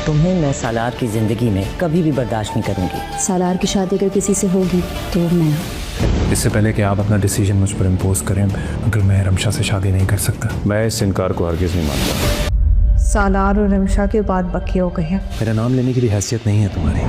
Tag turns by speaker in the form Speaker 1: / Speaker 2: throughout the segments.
Speaker 1: تمہیں میں سالار کی زندگی میں کبھی بھی برداشت نہیں کروں گی۔
Speaker 2: سالار کی شادی اگر کسی سے ہوگی تو میں۔
Speaker 3: اس سے پہلے کہ آپ اپنا ڈیسیجن مجھ پر امپوز کریں، اگر میں رمشا سے شادی نہیں کر سکتا،
Speaker 4: میں اس انکار کو ہرگز نہیں مانتا۔
Speaker 5: سالار اور رمشا کے بعد بکے ہو گئے ہیں۔
Speaker 3: میرا نام لینے کی بھی حیثیت نہیں ہے تمہاری۔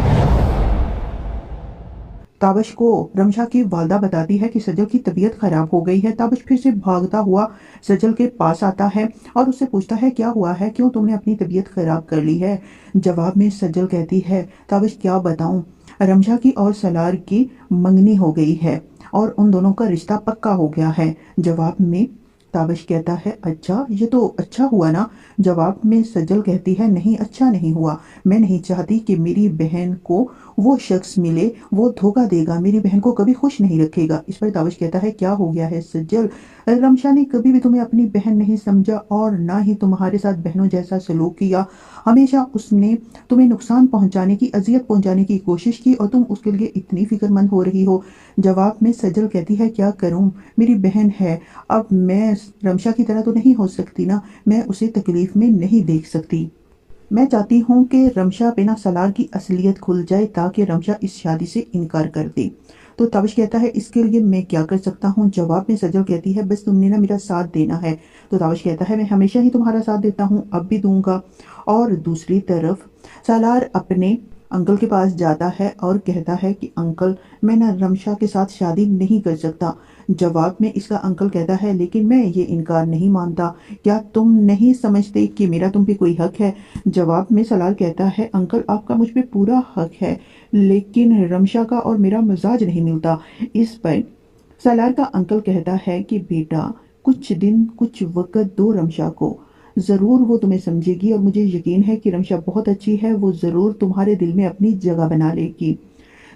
Speaker 6: تابش کو رمشا کی والدہ بتاتی ہے کہ سجل کی طبیعت خراب ہو گئی ہے۔ تابش پھر سے بھاگتا ہوا سجل کے پاس آتا ہے اور اس سے پوچھتا ہے کیا ہوا ہے، کیوں تم نے اپنی طبیعت خراب کر لی ہے۔ جواب میں سجل کہتی ہے تابش کیا بتاؤں، رمشا کی اور سالار کی منگنی ہو گئی ہے اور ان دونوں کا رشتہ پکا ہو گیا ہے۔ جواب میں تابش کہتا ہے اچھا، یہ تو اچھا ہوا نا۔ جواب میں سجل کہتی ہے نہیں، اچھا نہیں ہوا، میں نہیں چاہتی کہ میری بہن کو وہ شخص ملے، وہ دھوکہ دے گا، میری بہن کو کبھی خوش نہیں رکھے گا۔ اس پر تابش کہتا ہے کیا ہو گیا ہے سجل، رمشا نے کبھی بھی تمہیں اپنی بہن نہیں سمجھا اور نہ ہی تمہارے ساتھ بہنوں جیسا سلوک کیا، ہمیشہ اس نے تمہیں نقصان پہنچانے کی، اذیت پہنچانے کی کوشش کی اور تم اس کے لیے اتنی فکر مند ہو رہی ہو۔ جواب میں سجل کہتی ہے کیا کروں، میری بہن ہے، اب میں رمشا کی طرح تو نہیں ہو سکتی نا، میں اسے تکلیف میں نہیں دیکھ سکتی۔ میں چاہتی ہوں کہ رمشا بنا سالار کی اصلیت کھل جائے تاکہ رمشا اس شادی سے انکار کر دے۔ تو تابش کہتا ہے اس کے لیے میں کیا کر سکتا ہوں۔ جواب میں سجل کہتی ہے بس تم نے نا میرا ساتھ دینا ہے۔ تو تابش کہتا ہے میں ہمیشہ ہی تمہارا ساتھ دیتا ہوں، اب بھی دوں گا۔ اور دوسری طرف سالار اپنے انکل کے پاس جاتا ہے اور کہتا ہے کہ انکل میں نا رمشا کے ساتھ شادی نہیں کر سکتا۔ جواب میں اس کا انکل کہتا ہے لیکن میں یہ انکار نہیں مانتا، کیا تم نہیں سمجھتے کہ میرا تم پہ کوئی حق ہے۔ جواب میں سالار کہتا ہے انکل آپ کا مجھ پہ پورا حق ہے، لیکن رمشا کا اور میرا مزاج نہیں ملتا۔ اس پر سالار کا انکل کہتا ہے کہ بیٹا کچھ دن کچھ وقت دو رمشا کو، ضرور وہ تمہیں سمجھے گی اور مجھے یقین ہے کہ رمشا بہت اچھی ہے، وہ ضرور تمہارے دل میں اپنی جگہ بنا لے گی۔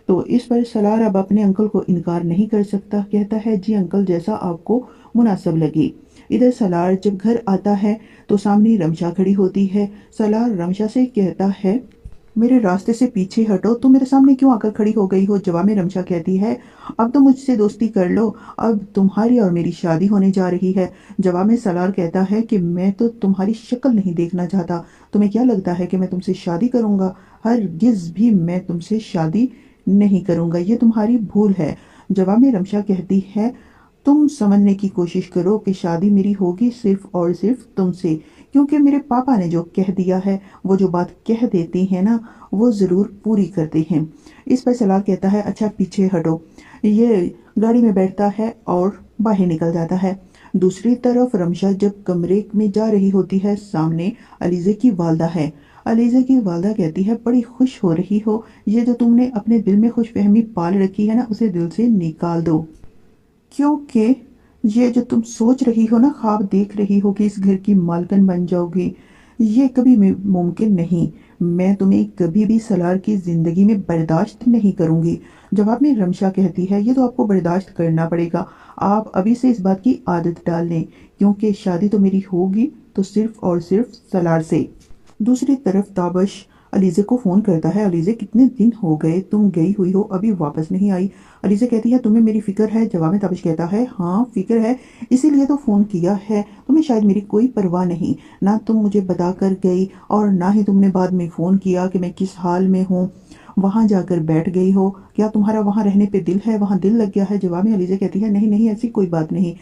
Speaker 6: تو اس پر سالار اب اپنے انکل کو انکار نہیں کر سکتا، کہتا ہے جی انکل جیسا آپ کو مناسب لگے۔ ادھر سالار جب گھر آتا ہے تو سامنے رمشا کھڑی ہوتی ہے۔ سالار رمشا سے کہتا ہے میرے راستے سے پیچھے ہٹو، تم میرے سامنے کیوں آ کر کھڑی ہو گئی ہو۔ جواب میں رمشا کہتی ہے اب تو مجھ سے دوستی کر لو، اب تمہاری اور میری شادی ہونے جا رہی ہے۔ جواب میں سالار کہتا ہے کہ میں تو تمہاری شکل نہیں دیکھنا چاہتا، تمہیں کیا لگتا ہے کہ میں تم سے شادی کروں گا، ہرگز بھی میں تم سے شادی نہیں کروں گا، یہ تمہاری بھول ہے۔ جواب میں رمشا کہتی ہے تم سمجھنے کی کوشش کرو کہ شادی میری ہوگی صرف اور صرف تم سے، کیونکہ میرے پاپا نے جو کہہ دیا ہے، وہ جو بات کہہ دیتے ہیں نا وہ ضرور پوری کرتے ہیں۔ اس پر سالار کہتا ہے اچھا پیچھے ہٹو، یہ گاڑی میں بیٹھتا ہے اور باہر نکل جاتا ہے۔ دوسری طرف رمشا جب کمرے میں جا رہی ہوتی ہے، سامنے علیزے کی والدہ ہے۔ علیزہ کی والدہ کہتی ہے بڑی خوش ہو رہی ہو، یہ جو تم نے اپنے دل میں خوش فہمی پال رکھی ہے نا اسے دل سے نکال دو، کیونکہ یہ جو تم سوچ رہی ہو نا، خواب دیکھ رہی ہو کہ اس گھر کی مالکن بن جاؤ گی، یہ کبھی ممکن نہیں۔ میں تمہیں کبھی بھی سالار کی زندگی میں برداشت نہیں کروں گی۔ جواب میں رمشا کہتی ہے یہ تو آپ کو برداشت کرنا پڑے گا، آپ ابھی سے اس بات کی عادت ڈال لیں، کیونکہ شادی تو میری ہوگی تو صرف اور صرف سالار سے۔ دوسری طرف تابش علیزے کو فون کرتا ہے، علیزے کتنے دن ہو گئے تم گئی ہوئی ہو، ابھی واپس نہیں آئی۔ علیزے کہتی ہے تمہیں میری فکر ہے۔ جواب میں تابش کہتا ہے ہاں فکر ہے، اسی لیے تو فون کیا ہے، تمہیں شاید میری کوئی پرواہ نہیں، نہ تم مجھے بتا کر گئی اور نہ ہی تم نے بعد میں فون کیا کہ میں کس حال میں ہوں، وہاں جا کر بیٹھ گئی ہو، کیا تمہارا وہاں رہنے پہ دل ہے، وہاں دل لگ گیا ہے۔ جواب میں علیزہ کہتی ہے نہیں نہیں ایسی کوئی بات نہیں،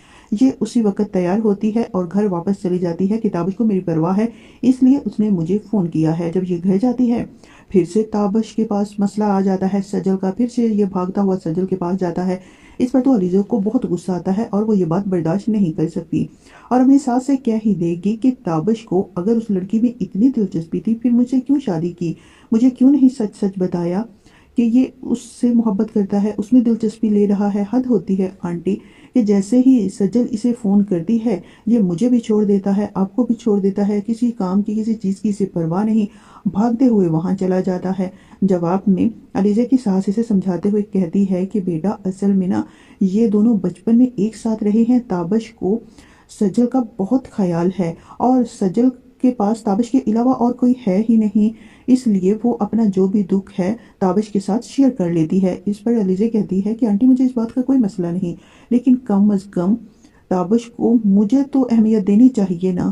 Speaker 6: یہ اسی وقت تیار ہوتی ہے اور گھر واپس چلی جاتی ہے کہ تابش کو میری پرواہ ہے، اس لیے اس نے مجھے فون کیا ہے۔ جب یہ گھر جاتی ہے پھر سے تابش کے پاس مسئلہ آ جاتا ہے سجل کا، پھر سے یہ بھاگتا ہوا سجل کے پاس جاتا ہے۔ اس پر تو علیزہ کو بہت غصہ آتا ہے اور وہ یہ بات برداشت نہیں کر سکتی اور اپنی ساس سے کہہ ہی دے گی کہ تابش کو اگر اس لڑکی میں اتنی دلچسپی تھی پھر مجھ سے کیوں شادی کی، مجھے کیوں نہیں سچ سچ بتایا کہ یہ اس سے محبت کرتا ہے، اس میں دلچسپی لے رہا ہے۔ حد ہوتی ہے آنٹی کہ جیسے ہی سجل اسے فون کرتی ہے یہ مجھے بھی چھوڑ دیتا ہے، آپ کو بھی چھوڑ دیتا ہے، کسی کام کی کسی چیز کی اسے پرواہ نہیں، بھاگتے ہوئے وہاں چلا جاتا ہے۔ جواب میں علیزہ کی ساس اسے سمجھاتے ہوئے کہتی ہے کہ بیٹا اصل میں نا یہ دونوں بچپن میں ایک ساتھ رہے ہیں، تابش کو سجل کا بہت خیال ہے اور سجل کے پاس تابش کے علاوہ اور کوئی ہے ہی نہیں، اس لیے وہ اپنا جو بھی دکھ ہے تابش کے ساتھ شیئر کر لیتی ہے۔ اس پر علیزہ کہتی ہے کہ آنٹی مجھے اس بات کا کوئی مسئلہ نہیں، لیکن کم از کم تابش کو مجھے تو اہمیت دینی چاہیے نا،